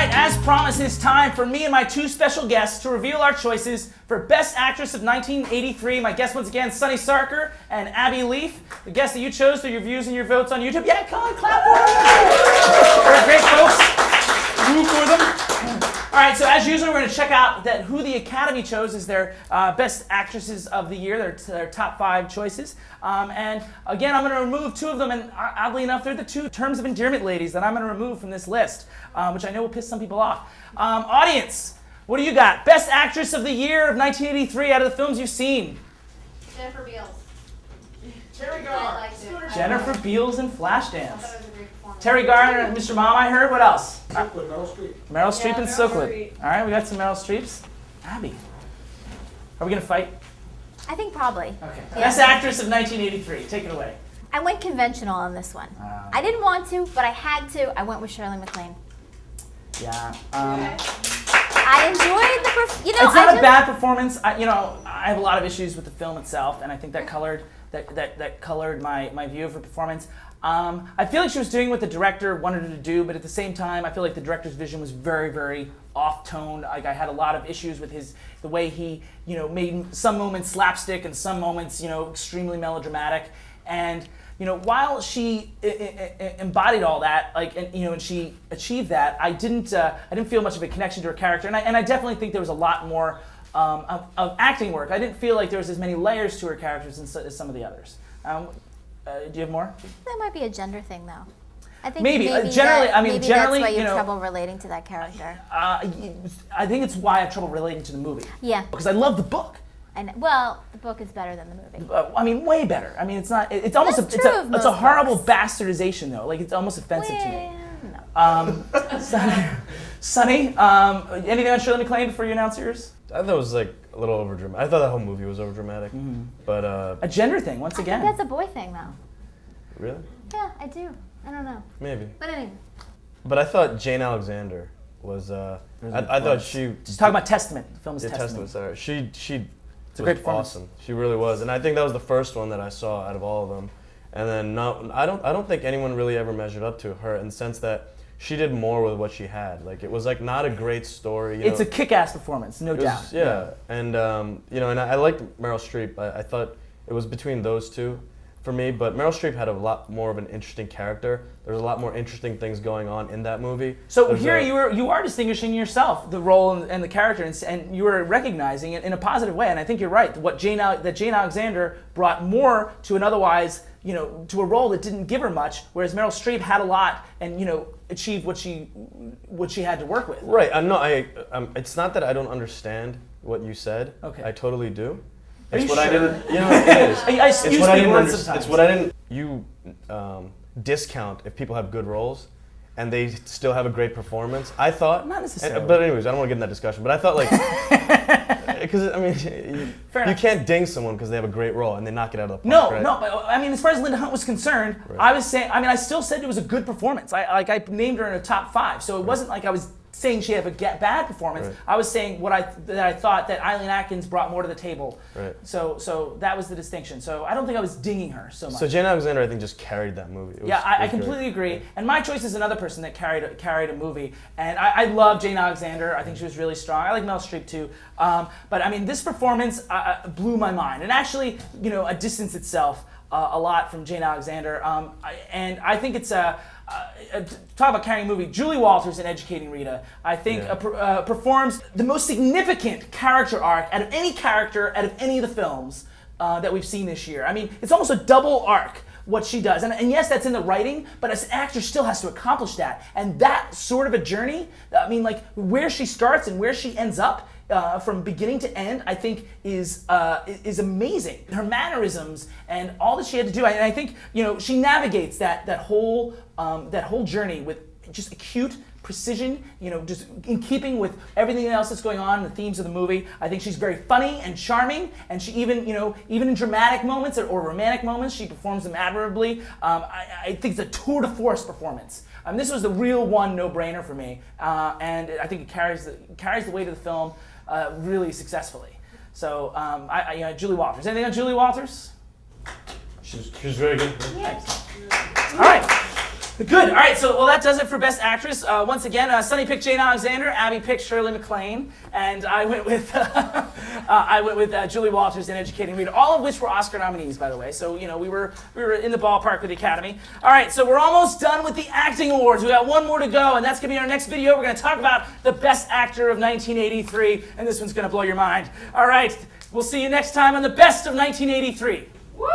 right, as promised, it's time for me and my two special guests to reveal our choices for Best Actress of 1983. My guests once again, Sunny Sarkar and Abby Leaf. The guests that you chose through your views and your votes on YouTube. Yeah, come on, clap for them. They're great folks. Woo for them. All right, so as usual, we're going to check out who the Academy chose as their Best Actresses of the Year, their top 5 choices. And again, I'm going to remove 2 of them, and oddly enough, they're the 2 terms of endearment ladies that I'm going to remove from this list, which I know will piss some people off. Audience, what do you got? Best Actress of the Year of 1983 out of the films you've seen. Jennifer Beals. Terry Garr. Jennifer Beals in Flashdance. Terry Garr and Mr. Mom, I heard. What else? Meryl Streep. Meryl Streep and Meryl Silkwood. Streep. All right, we got some Meryl Streeps. Abby, are we going to fight? I think probably. Okay. Yeah. Best Actress of 1983. Take it away. I went conventional on this one. I didn't want to, but I had to. I went with Shirley MacLaine. Yeah. I enjoyed the It's not a bad performance. I have a lot of issues with the film itself, and I think that colored my view of her performance. I feel like she was doing what the director wanted her to do, but at the same time, I feel like the director's vision was very, very off-toned. Like, I had a lot of issues with the way he, made some moments slapstick and some moments, extremely melodramatic. And, while she embodied all that, and she achieved that, I didn't feel much of a connection to her character, and I definitely think there was a lot more of acting work. I didn't feel like there was as many layers to her characters as some of the others. Do you have more? That might be a gender thing, though. I think maybe generally, maybe generally, that's why you have trouble relating to that character. I think it's why I have trouble relating to the movie. Yeah. Because I love the book. And well, the book is better than the movie. Way better. It's not. It's almost. It's a horrible bastardization, though. Like, it's almost offensive to me. No. Sunny, anything on Shirley MacLaine before you announce yours? I thought it was like a little overdramatic. I thought that whole movie was overdramatic. Mm-hmm. But a gender thing once again. I think that's a boy thing, though. Really? Yeah, I do. I don't know. Maybe. But anyway. But I thought Jane Alexander was. I thought she. Just talking about Testament. The film is Testament. Sorry, she. It's a great performance. Awesome. She really was, and I think that was the first one that I saw out of all of them. And then I don't think anyone really ever measured up to her in the sense that she did more with what she had. Like, it was like not a great story. It's a kick-ass performance, no doubt. Yeah, and and I liked Meryl Streep. I thought it was between those two for me, but Meryl Streep had a lot more of an interesting character. There's a lot more interesting things going on in that movie. So here you are distinguishing yourself, the role and the character, and you were recognizing it in a positive way. And I think you're right. Jane Alexander brought more to an otherwise, to a role that didn't give her much, whereas Meryl Streep had a lot and achieved what she had to work with. Right. It's not that I don't understand what you said. Okay. I totally do. It's what sure? I didn't. It is. I use big words sometimes. It's what I didn't. You discount if people have good roles, and they still have a great performance. I thought. Not necessarily. But anyways, I don't want to get in that discussion. But I thought because you can't ding someone because they have a great role and they knock it out of the park. Right? No. But as far as Linda Hunt was concerned, right. I was saying. I still said it was a good performance. I named her in a top 5, so it wasn't like I was saying she had a bad performance. Right. I was saying that I thought that Eileen Atkins brought more to the table. Right. So that was the distinction. So I don't think I was dinging her so much. So Jane Alexander, I think, just carried that movie. I completely agree. Yeah. And my choice is another person that carried a movie. And I love Jane Alexander. I think she was really strong. I like Meryl Streep too. But this performance blew my mind. And actually, distanced itself a lot from Jane Alexander. And I think it's talk about carrying a movie. Julie Walters in Educating Rita, I think, performs the most significant character arc out of any character out of any of the films that we've seen this year. It's almost a double arc what she does. And yes, that's in the writing, but as an actor still has to accomplish that. And that sort of a journey, where she starts and where she ends up, from beginning to end, I think is amazing. Her mannerisms and all that she had to do, and I think she navigates that whole journey with just acute precision. Just in keeping with everything else that's going on, the themes of the movie. I think she's very funny and charming, and she even in dramatic moments or romantic moments, she performs them admirably. I think it's a tour de force performance. This was the real one no-brainer for me, and I think it carries the weight of the film really successfully. So Julie Walters. Anything on Julie Walters? She's very good. Thanks. All right. Good. All right. So, well, that does it for Best Actress. Once again, Sunny picked Jane Alexander, Abby picked Shirley MacLaine, and I went with Julie Walters in Educating Rita. All of which were Oscar nominees, by the way. So, you know, we were in the ballpark with the Academy. All right. So we're almost done with the acting awards. We got one more to go, and that's gonna be our next video. We're gonna talk about the Best Actor of 1983, and this one's gonna blow your mind. All right. We'll see you next time on the Best of 1983. Woo!